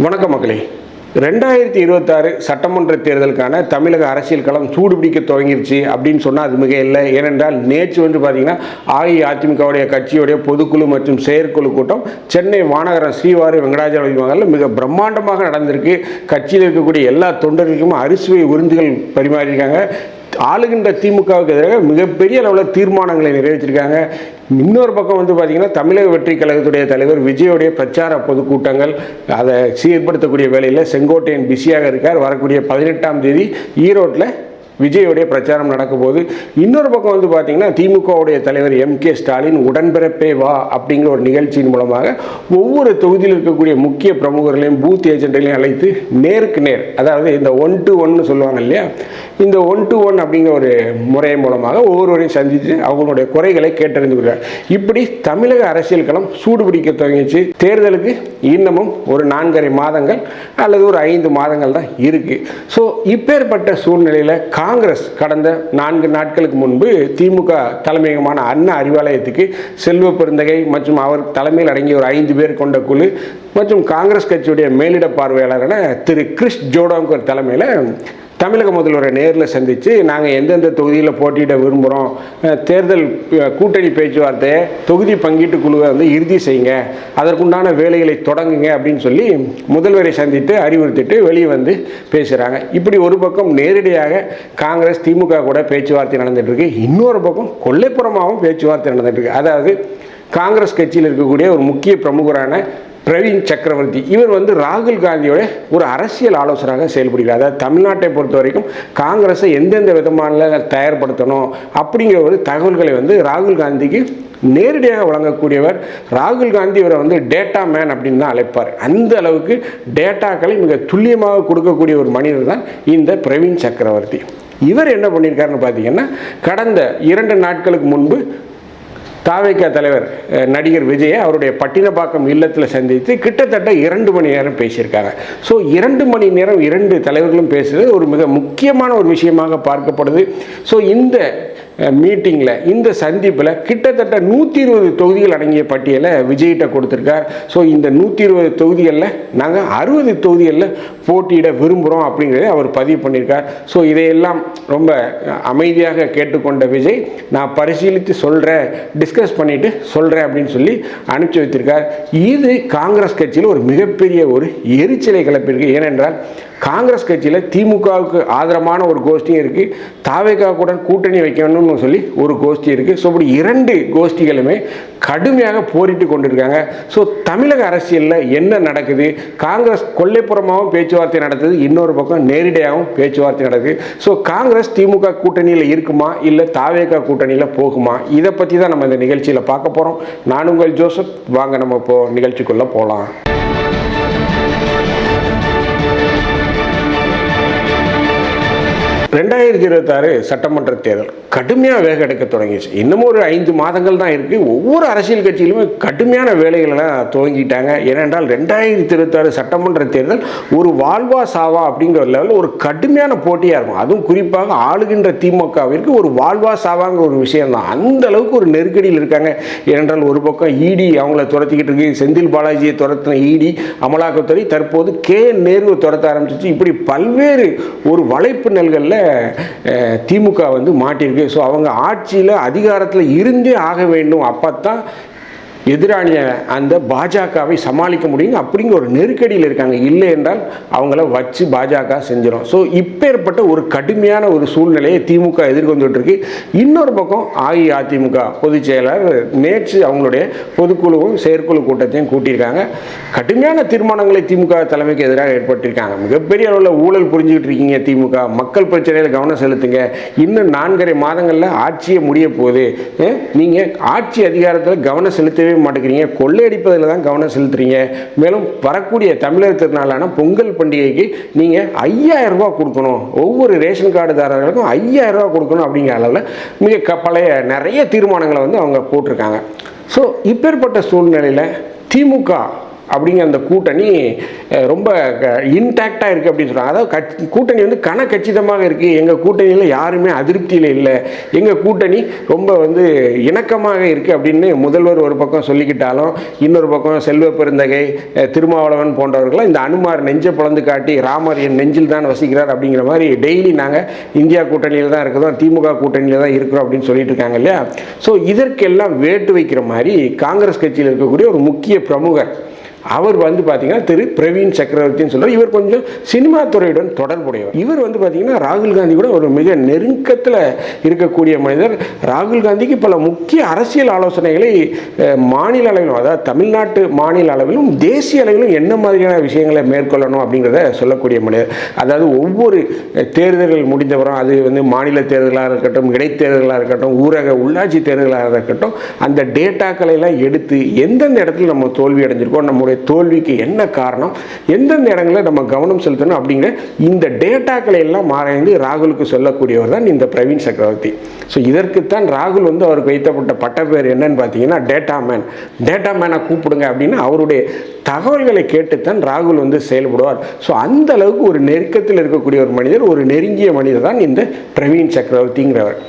வணக்கம் மக்களே. 2026 சட்டமன்ற தேர்தலுக்கான தமிழக அரசியல் களம் சூடுபிடிக்க துவங்கிருச்சு அப்படின்னு சொன்னால் அது மிக இல்லை. ஏனென்றால் நேற்று பார்த்தீங்கன்னா அஇஅதிமுகவுடைய கட்சியுடைய பொதுக்குழு மற்றும் செயற்குழு கூட்டம் சென்னை மாநகரம் ஸ்ரீவாரி வெங்கடாஜலபதி மகாலில் மிக பிரம்மாண்டமாக நடந்திருக்கு. கட்சியில் இருக்கக்கூடிய எல்லா தொண்டர்களுக்கும் அறுசுவை விருந்துகள் பரிமாறியிருக்காங்க. ஆளுகின்ற திமுகவுக்கு எதிராக மிகப்பெரிய அளவில் தீர்மானங்களை நிறைவேற்றிருக்காங்க. இன்னொரு பக்கம் பார்த்தீங்கன்னா தமிழக வெற்றி கழகத்துடைய தலைவர் விஜயோடைய பிரச்சார பொதுக்கூட்டங்கள் அதை சீர்படுத்தக்கூடிய வேலையில் செங்கோட்டையன் பிஸியாக இருக்கார். வரக்கூடிய 18ஆம் தேதி ஈரோட்டில் விஜயோடைய பிரச்சாரம் நடக்கும் போது, இன்னொரு பக்கம் பார்த்தீங்கன்னா திமுகவுடைய தலைவர் MK ஸ்டாலின் உடன்பிறப்பே வா அப்படிங்கிற ஒரு நிகழ்ச்சியின் மூலமாக ஒவ்வொரு தொகுதியில் இருக்கக்கூடிய முக்கிய பிரமுகர்களையும் பூத் ஏஜென்ட்களையும் அழைத்து நேருக்கு நேர், அதாவது இந்த 1-to-1 சொல்லுவாங்க இல்லையா, இந்த 1-to-1 அப்படிங்கிற ஒரு முறை மூலமாக ஒவ்வொருவரையும் சந்தித்து அவங்களுடைய குறைகளை கேட்டறிந்து கொள்கிறார். இப்படி தமிழக அரசியல் களம் சூடுபிடிக்க துவங்கிச்சு. தேர்தலுக்கு இன்னமும் ஒரு 4.5 மாதங்கள் அல்லது ஒரு 5 மாதங்கள் தான் இருக்கு. ஸோ இப்பேற்பட்ட சூழ்நிலையில் காங்கிரஸ் கடந்த 4 நாட்களுக்கு முன்பு திமுக தலைமையகமான அண்ணா அறிவாலயத்துக்கு செல்வ பெருந்தகை மற்றும் அவர் தலைமையில் அடங்கிய ஒரு 5 பேர் கொண்ட குழு மற்றும் காங்கிரஸ் கட்சியுடைய மேலிட பார்வையாளரான திரு கிறிஸ் ஜோடோங்கர் தலைமையில் தமிழக முதல்வரை நேரில் சந்தித்து நாங்கள் எந்தெந்த தொகுதியில் போட்டியிட விரும்புகிறோம், தேர்தல் கூட்டணி பேச்சுவார்த்தையை தொகுதி பங்கீட்டு குழுவை இறுதி செய்யுங்க, அதற்குண்டான வேலைகளை தொடங்குங்க அப்படின்னு சொல்லி முதல்வரை சந்தித்து அறிவுறுத்திட்டு வெளியே பேசுகிறாங்க. இப்படி ஒரு பக்கம் நேரடியாக காங்கிரஸ் திமுக கூட பேச்சுவார்த்தை நடந்துகிட்ருக்கு, இன்னொரு பக்கம் கொல்லைப்புறமாகவும் பேச்சுவார்த்தை நடந்துகிட்ருக்கு. அதாவது காங்கிரஸ் கட்சியில் இருக்கக்கூடிய ஒரு முக்கிய பிரமுகரான பிரவீன் சக்கரவர்த்தி, இவர் ராகுல் காந்தியோட ஒரு அரசியல் ஆலோசகராக செயல்படுகிறார். அதாவது தமிழ்நாட்டை பொறுத்த வரைக்கும் காங்கிரஸை எந்தெந்த விதமான தயார்படுத்தணும் அப்படிங்கிற ஒரு தகவல்களை ராகுல் காந்திக்கு நேரடியாக வழங்கக்கூடியவர். ராகுல் காந்தி இவரை டேட்டா மேன் அப்படின்னு தான் அழைப்பார். அந்த அளவுக்கு டேட்டாக்களை மிக துல்லியமாக கொடுக்கக்கூடிய ஒரு மனிதர் தான் இந்த பிரவீன் சக்கரவர்த்தி. இவர் என்ன பண்ணியிருக்காருன்னு பார்த்தீங்கன்னா, கடந்த 2 நாட்களுக்கு முன்பு தாவேகா தலைவர் நடிகர் விஜயை அவருடைய பட்டினப்பாக்கம் இல்லத்தில் சந்தித்து கிட்டத்தட்ட 2 மணி நேரம் பேசியிருக்காங்க. ஸோ 2 மணி நேரம் 2 தலைவர்களும் பேசுகிறது ஒரு மிக முக்கியமான ஒரு விஷயமாக பார்க்கப்படுது. ஸோ இந்த மீட்டிங்கில், இந்த சந்திப்பில் கிட்டத்தட்ட 120 தொகுதிகள் அடங்கிய பட்டியலை விஜய்கிட்ட கொடுத்துருக்கார். ஸோ இந்த 120 தொகுதிகளில் நாங்கள் 60 தொகுதிகளில் போட்டியிட விரும்புகிறோம் அப்படிங்கிறத அவர் பதிவு பண்ணியிருக்கார். ஸோ இதையெல்லாம் ரொம்ப அமைதியாக கேட்டுக்கொண்ட விஜய், நான் பரிசீலித்து சொல்கிறேன், டிஸ்கஸ் பண்ணிவிட்டு சொல்கிறேன் அப்படின்னு சொல்லி அனுப்பிச்சி வைத்திருக்கார். இது காங்கிரஸ் கட்சியில் ஒரு மிகப்பெரிய ஒரு எரிச்சலை கிளப்பியிருக்கு. ஏனென்றால் காங்கிரஸ் கட்சியில் திமுகவுக்கு ஆதரமான ஒரு கோஷ்டியும் இருக்குது, தாவேகாவுடன் கூட்டணி வைக்கணும்னு சொல்லி ஒரு கோஷ்டி இருக்குது. ஸோ இப்படி 2 கோஷ்டிகளுமே கடுமையாக போரிட்டு கொண்டிருக்காங்க. ஸோ தமிழக அரசியலில் என்ன நடக்குது, காங்கிரஸ் கொல்லைப்புறமாகவும் பேச்சுவார்த்தை நடத்துது, இன்னொரு பக்கம் நேரடியாகவும் பேச்சுவார்த்தை நடக்குது. ஸோ காங்கிரஸ் திமுக கூட்டணியில் இருக்குமா இல்லை தாவேகா கூட்டணியில் போகுமா, இதை பற்றி தான் நம்ம இந்த நிகழ்ச்சியில் பார்க்க போகிறோம். நான் உங்கள் ஜோசப். வாங்க நம்ம இப்போ நிகழ்ச்சிக்குள்ளே போகலாம். 2026 சட்டமன்ற தேர்தல் கடுமையாக வேக எடுக்க தொடங்கிடுச்சு. இன்னமும் ஒரு 5 மாதங்கள் தான் இருக்குது. ஒவ்வொரு அரசியல் கட்சியிலுமே கடுமையான வேலைகளெல்லாம் துவங்கிட்டாங்க. ஏனென்றால் 2026 சட்டமன்ற தேர்தல் ஒரு வாழ்வா சாவா அப்படிங்கிற லெவலில் ஒரு கடுமையான போட்டியாக இருக்கும். அதுவும் குறிப்பாக ஆளுகின்ற திமுகவிற்கு ஒரு வாழ்வா சாவாங்கிற ஒரு விஷயம்தான். அந்த அளவுக்கு ஒரு நெருக்கடியில் இருக்காங்க. ஏனென்றால் ஒரு பக்கம் இடி அவங்கள துரத்திக்கிட்டு இருக்கு, செந்தில் பாலாஜியை துரத்தின இடி, அமலாக்கத்துறை தற்போது KN நேருவை துரத்த ஆரம்பிச்சிச்சு. இப்படி பல்வேறு ஒரு வலைப்பு நெல்களில் திமுக மாட்டியிருக்கு. ஸோ அவங்க ஆட்சியில் அதிகாரத்தில் இருந்தே ஆக வேண்டும், அப்போத்தான் எதிரானிய அந்த பாஜகவை சமாளிக்க முடியும் அப்படிங்கிற ஒரு நெருக்கடியில் இருக்காங்க. இல்லை என்றால் அவங்கள வச்சு பாஜக செஞ்சிடும். ஸோ இப்பேற்பட்ட ஒரு கடுமையான ஒரு சூழ்நிலையை திமுக எதிர்கொண்டுட்டு இருக்கு. இன்னொரு பக்கம் அஇஅதிமுக பொதுச் செயலாளர் நேற்று அவங்களுடைய பொதுக்குழுவும் செயற்குழு கூட்டத்தையும் கூட்டியிருக்காங்க. கடுமையான தீர்மானங்களை திமுக தலைமைக்கு எதிராக ஏற்பட்டிருக்காங்க. மிகப்பெரிய அளவில் ஊழல் புரிஞ்சுக்கிட்டு இருக்கீங்க திமுக, மக்கள் பிரச்சனையில் கவனம் செலுத்துங்க, இன்னும் 4.5 மாதங்களில் ஆட்சியை முடிய போகுது, நீங்கள் ஆட்சி அதிகாரத்தில் கவனம் செலுத்தவே மாட்டேங்கிறீங்க, கொள்ளையடிப்பதில் தான் கவனம் செலுத்துறீங்க, மேலும் வரக்கூடிய தமிழர் திருநாளான பொங்கல் பண்டிகைக்கு நீங்கள் 5000 ரூபா கொடுக்கணும், ஒவ்வொரு ரேஷன் கார்டுதாரர்களுக்கும் 5000 ரூபா கொடுக்கணும் அப்படிங்கிற அளவில் மிக பழைய நிறைய தீர்மானங்களை அவங்க போட்டிருக்காங்க. ஸோ இப்பேற்பட்ட சூழ்நிலையில் திமுக அப்படிங்கிற அந்த கூட்டணி ரொம்ப இன்டாக்டாக இருக்குது அப்படின்னு சொல்கிறாங்க. அதாவது கூட்டணி வந்து கச்சிதமாக இருக்குது, எங்கள் கூட்டணியில் யாருமே அதிருப்தியில் இல்லை, எங்கள் கூட்டணி ரொம்ப வந்து இணக்கமாக இருக்குது அப்படின்னு முதல்வர் ஒரு பக்கம் சொல்லிக்கிட்டாலும், இன்னொரு பக்கம் செல்வ பெருந்தகை, திருமாவளவன் போன்றவர்களாம் இந்த அனுமார் நெஞ்சை பிளந்து காட்டி ராமர் என் நெஞ்சில் தான் வசிக்கிறார் அப்படிங்கிற மாதிரி டெய்லி நாங்கள் இந்தியா கூட்டணியில் தான் இருக்கிறோம், திமுக கூட்டணியில் தான் இருக்கிறோம் அப்படின்னு சொல்லிட்டு இருக்காங்க இல்லையா. ஸோ இதற்கெல்லாம் வேட்டு வைக்கிற மாதிரி காங்கிரஸ் கட்சியில் இருக்கக்கூடிய ஒரு முக்கிய பிரமுகர் அவர் வந்து பார்த்தீங்கன்னா திரு பிரவீன் சக்கரவர்த்தின்னு சொல்கிறார். இவர் கொஞ்சம் சினிமா துறையுடன் தொடர்புடையவர். இவர் வந்து பார்த்தீங்கன்னா ராகுல் காந்தி கூட ஒரு மிக நெருக்கத்தில் இருக்கக்கூடிய மனிதர். ராகுல் காந்திக்கு பல முக்கிய அரசியல் ஆலோசனைகளை மாநில அளவிலும், அதாவது தமிழ்நாட்டு மாநில அளவிலும் தேசிய அளவிலும் என்ன மாதிரியான விஷயங்களை மேற்கொள்ளணும் அப்படிங்கிறத சொல்லக்கூடிய மனிதர். அதாவது ஒவ்வொரு தேர்தல்கள் முடிந்தவரும், அது வந்து மாநில தேர்தலாக இருக்கட்டும், இடைத்தேர்தலாக இருக்கட்டும், ஊரக உள்ளாட்சி தேர்தலாக இருக்கட்டும், அந்த டேட்டாக்களை எல்லாம் எடுத்து எந்தெந்த இடத்துல நம்ம தோல்வி அடைஞ்சிருக்கோம், நம்முடைய தோல்விக்கு என்ன காரணம், எந்தெந்த இடங்களில் நம்ம கவனம் செலுத்தணும் அப்படிங்கிற இந்த டேட்டாக்களை எல்லாம் ஆராய்ந்து ராகுலுக்கு சொல்லக்கூடியவர் தான் இந்த பிரவீன் சக்கரவர்த்தி. ஸோ இதற்குத்தான் ராகுல் வந்து அவருக்கு வைத்தப்பட்ட பட்ட பேர் என்னன்னு பார்த்தீங்கன்னா டேட்டா மேனை கூப்பிடுங்க அப்படின்னு அவருடைய தகவல்களை கேட்டுத்தான் ராகுல் வந்து செயல்படுவார். ஸோ அந்த அளவுக்கு ஒரு நெருக்கத்தில் இருக்கக்கூடிய ஒரு மனிதர், ஒரு நெருங்கிய மனிதர் தான் இந்த பிரவீன் சக்கரவர்த்திங்கிறவர்.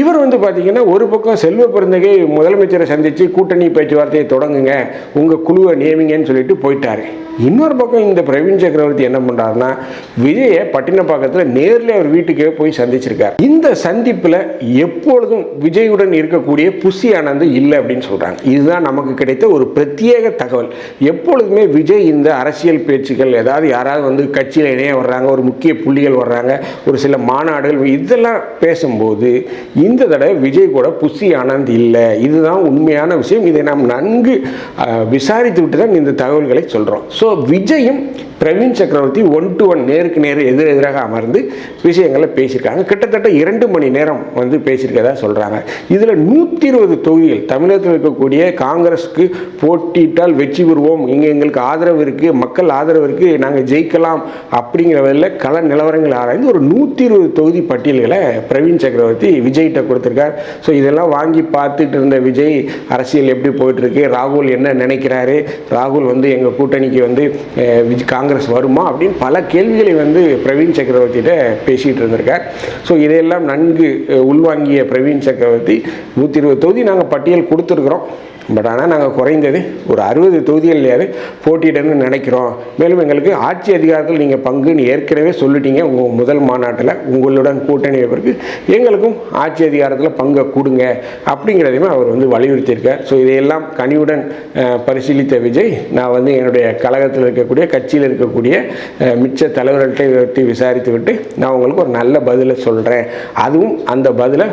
இவர் வந்து பார்த்தீங்கன்னா ஒரு பக்கம் செல்வ பெருந்தகை முதலமைச்சரை சந்தித்து கூட்டணி பேச்சுவார்த்தையை தொடங்குங்க, உங்கள் குழுவை நியமிங்கன்னு சொல்லிட்டு போயிட்டாரு. இன்னொரு பக்கம் இந்த பிரவீன் சக்கரவர்த்தி என்ன பண்ணுறாருன்னா, விஜயை பட்டினப்பாக்கத்தில் நேரில் அவர் வீட்டுக்கே போய் சந்திச்சிருக்கார். இந்த சந்திப்பில் எப்பொழுதும் விஜயுடன் இருக்கக்கூடிய புஷி ஆனந்த் இல்லை அப்படின்னு சொல்கிறாங்க. இதுதான் நமக்கு கிடைத்த ஒரு பிரத்யேக தகவல். எப்பொழுதுமே விஜய் இந்த அரசியல் பேச்சுக்கள், ஏதாவது யாராவது வந்து கட்சியில் இணைய வர்றாங்க, ஒரு முக்கிய புள்ளிகள் வர்றாங்க, ஒரு சில மாநாடுகள், இதெல்லாம் பேசும்போது இந்த தடவை விஜய் கூட புஷி ஆனந்த் இல்லை. இதுதான் உண்மையான விஷயம். இதை நாம் நன்கு விசாரித்து விட்டு தான் இந்த தகவல்களை சொல்கிறோம். ஸோ விஜயும் பிரவீன் சக்கரவர்த்தி 1-to-1 நேருக்கு நேர் எதிராக அமர்ந்து விஷயங்களை பேசியிருக்காங்க. கிட்டத்தட்ட 2 மணி நேரம் வந்து பேசியிருக்கதா சொல்கிறாங்க. இதில் 120 தொகுதிகள் தமிழகத்தில் இருக்கக்கூடிய காங்கிரஸுக்கு போட்டியிட்டால் வெற்றி பெறுவோம், இங்கே எங்களுக்கு ஆதரவு இருக்குது, மக்கள் ஆதரவு இருக்குது, நாங்கள் ஜெயிக்கலாம் அப்படிங்கிறதில் கள நிலவரங்கள் ஆராய்ந்து ஒரு 120 தொகுதி பட்டியல்களை பிரவீன் சக்கரவர்த்தி விஜய்கிட்ட கொடுத்துருக்கார். ஸோ இதெல்லாம் வாங்கி பார்த்துட்டு இருந்த விஜய் அரசியல் எப்படி போயிட்டுருக்கு, ராகுல் என்ன நினைக்கிறாரு, ராகுல் வந்து எங்கள் கூட்டணிக்கு வந்து காங்கிரஸ் வருமா அப்படின்னு பல கேள்விகளை வந்து பிரவீன் சக்கரவர்த்தியிட்ட பேசிகிட்டு இருந்திருக்கார். ஸோ இதையெல்லாம் நன்கு உள்வாங்கிய பிரவீன் சக்கரவர்த்தி 120 தொகுதி நாங்கள் பட்டியல் கொடுத்துருக்குறோம், பட் ஆனால் நாங்கள் குறைந்தது ஒரு 60 தொகுதிகள்லையாவது போட்டியிடணும்னு நினைக்கிறோம். மேலும் எங்களுக்கு ஆட்சி அதிகாரத்தில் நீங்கள் பங்குன்னு ஏற்கனவே சொல்லிட்டீங்க உங்கள் முதல் மாநாட்டில், உங்களுடன் கூட்டணி வைப்பதற்கு எங்களுக்கும் ஆட்சி அதிகாரத்தில் பங்கை கொடுங்க அப்படிங்கிறதையுமே அவர் வந்து வலியுறுத்தியிருக்கார். ஸோ இதையெல்லாம் கனிவுடன் பரிசீலித்த விஜய், நான் வந்து என்னுடைய கழகத்தில் இருக்கக்கூடிய கட்சியில் இருக்கக்கூடிய மிச்ச தலைவர்கள்ட்ட விசாரித்து விட்டு நான் உங்களுக்கு ஒரு நல்ல பதிலை சொல்கிறேன், அதுவும் அந்த பதிலை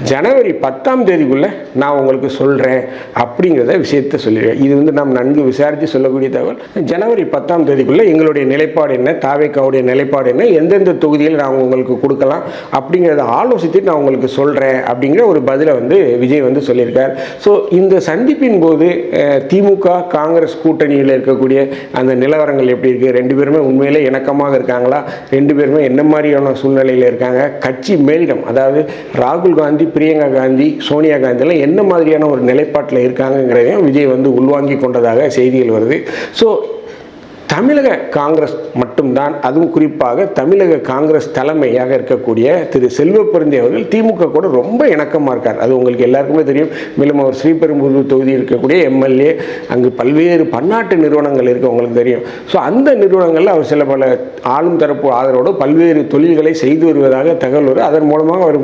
ஜனவரி 10ஆம் தேதிக்குள்ளே நான் உங்களுக்கு சொல்கிறேன் அப்படிங்கிறத விஷயத்தை சொல்லிடுவேன். இது வந்து நாம் நன்கு விசாரித்து சொல்லக்கூடிய தகவல். ஜனவரி 10ஆம் தேதிக்குள்ளே எங்களுடைய நிலைப்பாடு என்ன, தாவேக்காவுடைய நிலைப்பாடு என்ன, எந்தெந்த தொகுதியில் நான் உங்களுக்கு கொடுக்கலாம் அப்படிங்கிறத ஆலோசித்து நான் உங்களுக்கு சொல்கிறேன் அப்படிங்கிற ஒரு பதிலை வந்து விஜய் வந்து சொல்லியிருக்கார். ஸோ இந்த சந்திப்பின் போது திமுக காங்கிரஸ் கூட்டணியில் இருக்கக்கூடிய அந்த நிலவரங்கள் எப்படி இருக்குது, 2 பேருமே உண்மையிலே இணக்கமாக இருக்காங்களா, 2 பேருமே என்ன மாதிரியான சூழ்நிலையில் இருக்காங்க, கட்சி மேலிடம் அதாவது ராகுல் காந்தி, பிரியங்கா காந்தி, சோனியா காந்திலாம் என்ன மாதிரியான ஒரு நிலைப்பாட்டில் இருக்காங்கிறதையும் விஜய் வந்து உள்வாங்கி கொண்டதாக செய்திகள் வருது. ஸோ தமிழக காங்கிரஸ் மட்டும்தான், அதுவும் குறிப்பாக தமிழக காங்கிரஸ் தலைமையாக இருக்கக்கூடிய திரு செல்வ பெருந்தகை அவர்கள் திமுக கூட ரொம்ப இணக்கமாக இருக்கார். அது உங்களுக்கு எல்லாருக்குமே தெரியும். மேலும் அவர் ஸ்ரீபெரும்புதூர் தொகுதி இருக்கக்கூடிய எம்எல்ஏ, அங்கு பல்வேறு பன்னாட்டு நிறுவனங்கள் இருக்குது உங்களுக்கு தெரியும். ஸோ அந்த நிறுவனங்களில் அவர் சில பல ஆளும் தரப்பு ஆதரவோடு பல்வேறு தொழில்களை செய்து வருவதாக தகவல் வரும். அதன் மூலமாக அவர்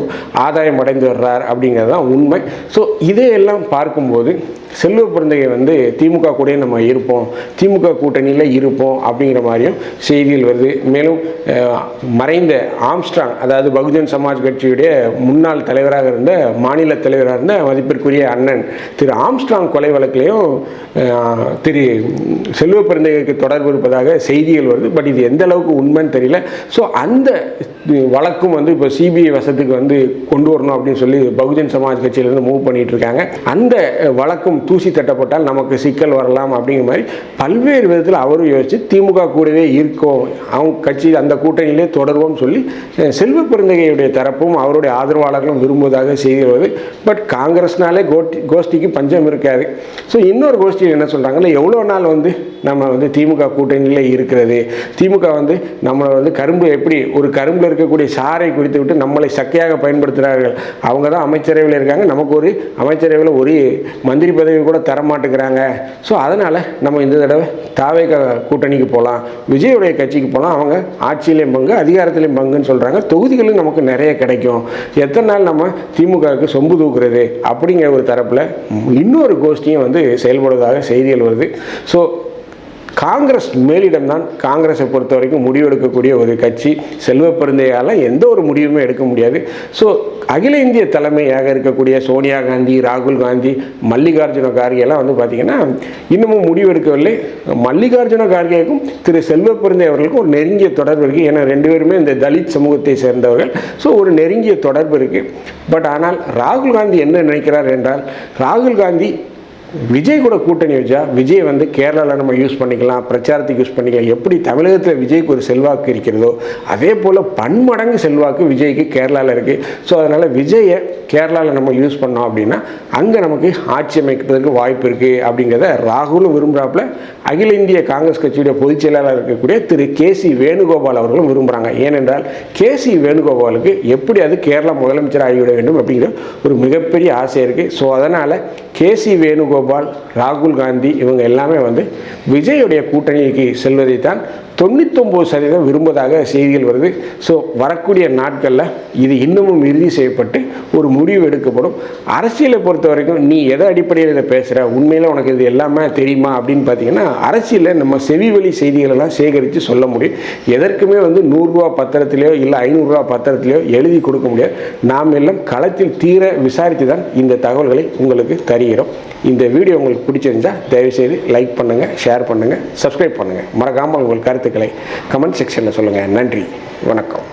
ஆதாயம் அடைந்து வர்றார் அப்படிங்கிறது தான் உண்மை. ஸோ இதையெல்லாம் பார்க்கும்போது செல்வ பெருந்தகை வந்து திமுக கூட நம்ம இருப்போம், திமுக கூட்டணியில் இருப்போம் அப்படிங்கிற மாதிரியும் செய்திகள் வருது. மேலும் மறைந்த ஆம்ஸ்ட்ராங், அதாவது பகுஜன் சமாஜ் கட்சியுடைய முன்னாள் தலைவராக இருந்த, மாநில தலைவராக இருந்த மதிப்பிற்குரிய அண்ணன் திரு ஆம்ஸ்ட்ராங் கொலை வழக்கிலையும் திரு செல்வ பெருந்தகைக்கு தொடர்பு இருப்பதாக செய்திகள் வருது. பட் இது எந்த அளவுக்கு உண்மைன்னு தெரியல. ஸோ அந்த வழக்கும் வந்து இப்போ சிபிஐ வசத்துக்கு வந்து கொண்டு வரணும் அப்படின்னு சொல்லி பகுஜன் சமாஜ் கட்சியிலேருந்து மூவ் பண்ணிட்டு இருக்காங்க. அந்த வழக்கும் தூசி தட்டப்பட்டால் நமக்கு சிக்கல் வரலாம் அப்படிங்கிற மாதிரி பல்வேறு விதத்தில் அவரும் யோசிச்சு திமுக கூடவே இருக்கோம் அவங்க கட்சி அந்த கூட்டணியிலே தொடர்வோம் சொல்லி செல்வ பெருந்தகையுடைய தரப்பும் அவருடைய ஆதரவாளர்களும் விரும்புவதாக செய்தி வருது. பட் காங்கிரஸ்னாலே கோஷ்டிக்கு பஞ்சம் இருக்காது. ஸோ இன்னொரு கோஷ்டியில் என்ன சொல்கிறாங்கன்னா, எவ்வளோ நாள் நம்ம திமுக கூட்டணியில் இருக்கிறது, திமுக நம்மளை கரும்பு எப்படி ஒரு கரும்பில் இருக்கக்கூடிய சாறை குடித்து விட்டு நம்மளை சக்கையாக பயன்படுத்துகிறார்கள். அவங்க தான் அமைச்சரவையில் இருக்காங்க, நமக்கு ஒரு அமைச்சரவையில் ஒரு மந்திரி பதவி கூட தரமாட்டுக்கிறாங்க. ஸோ அதனால் நம்ம இந்த தடவை தாவேக கூட்டணிக்கு போகலாம், விஜயுடைய கட்சிக்கு போகலாம், அவங்க ஆட்சியிலையும் பங்கு அதிகாரத்திலையும் பங்குன்னு சொல்கிறாங்க, தொகுதிகளும் நமக்கு நிறைய கிடைக்கும், எத்தனை நாள் நம்ம திமுகவுக்கு சொம்பு தூக்குறது அப்படிங்கிற ஒரு தரப்பில் இன்னொரு கோஷ்டியும் செயல்படுவதாக செய்திகள் வருது. ஸோ காங்கிரஸ் மேலிடம் தான் காங்கிரஸை பொறுத்த வரைக்கும் முடிவெடுக்கக்கூடிய ஒரு கட்சி. செல்வ பெருந்தையால் எந்த ஒரு முடிவுமே எடுக்க முடியாது. ஸோ அகில இந்திய தலைமையாக இருக்கக்கூடிய சோனியா காந்தி, ராகுல் காந்தி, மல்லிகார்ஜுன கார்கேலாம் பார்த்திங்கன்னா இன்னமும் முடிவெடுக்கவில்லை. மல்லிகார்ஜுன கார்கேக்கும் திரு செல்வ பெருந்தை அவர்களுக்கும் ஒரு நெருங்கிய தொடர்பு இருக்குது. ஏன்னா 2 பேருமே இந்த தலித் சமூகத்தை சேர்ந்தவர்கள். ஸோ ஒரு நெருங்கிய தொடர்பு இருக்குது. பட் ஆனால் ராகுல் காந்தி என்ன நினைக்கிறார் என்றால், ராகுல் காந்தி விஜய் கூட கூட்டணி வச்சா விஜய் கேரளாவில் நம்ம யூஸ் பண்ணிக்கலாம், பிரச்சாரத்துக்கு யூஸ் பண்ணிக்கலாம். எப்படி தமிழகத்தில் விஜய்க்கு ஒரு செல்வாக்கு இருக்கிறதோ அதே போல் பன்மடங்கு செல்வாக்கு விஜய்க்கு கேரளாவில் இருக்குது. ஸோ அதனால் விஜயை கேரளாவில் நம்ம யூஸ் பண்ணோம் அப்படின்னா அங்கே நமக்கு ஆட்சி அமைக்கிறதுக்கு வாய்ப்பு இருக்குது அப்படிங்கிறத ராகுலும் விரும்புகிறாப்புல, அகில இந்திய காங்கிரஸ் கட்சியுடைய பொதுச் செயலாளர் இருக்கக்கூடிய திரு கேசி வேணுகோபால் அவர்களும் விரும்புகிறாங்க. ஏனென்றால் கேசி வேணுகோபாலுக்கு எப்படி கேரளா முதலமைச்சர் ஆகிவிட வேண்டும் அப்படிங்கிற ஒரு மிகப்பெரிய ஆசை இருக்குது. ஸோ அதனால் கேசி வேணுகோபால், ராகுல் காந்தி இவங்க எல்லாமே விஜயுடைய கூட்டணிக்கு செல்வதைத்தான் 99% விரும்புவதாக செய்திகள் வருது. ஸோ வரக்கூடிய நாட்களில் இது இன்னமும் இறுதி செய்யப்பட்டு ஒரு முடிவு எடுக்கப்படும். அரசியலை பொறுத்த வரைக்கும் நீ எதை அடிப்படையில் இதை பேசுகிற, உண்மையில் உனக்கு இது எல்லாமே தெரியுமா அப்படின்னு பார்த்தீங்கன்னா, அரசியலில் நம்ம செவி வழி செய்திகளெல்லாம் சேகரித்து சொல்ல முடியும். எதற்குமே 100 ரூபா பத்திரத்திலையோ இல்லை 500 ரூபா பத்திரத்திலையோ எழுதி கொடுக்க முடியாது. நாம் எல்லாம் களத்தில் தீர விசாரித்து தான் இந்த தகவல்களை உங்களுக்கு தருகிறோம். இந்த வீடியோ உங்களுக்கு பிடிச்சிருந்தால் தயவுசெய்து லைக் பண்ணுங்கள், ஷேர் பண்ணுங்கள், சப்ஸ்கிரைப் பண்ணுங்கள். மறக்காமல் உங்கள் கருத்துக்களை கமெண்ட் செக்ஷனில் சொல்லுங்கள். நன்றி, வணக்கம்.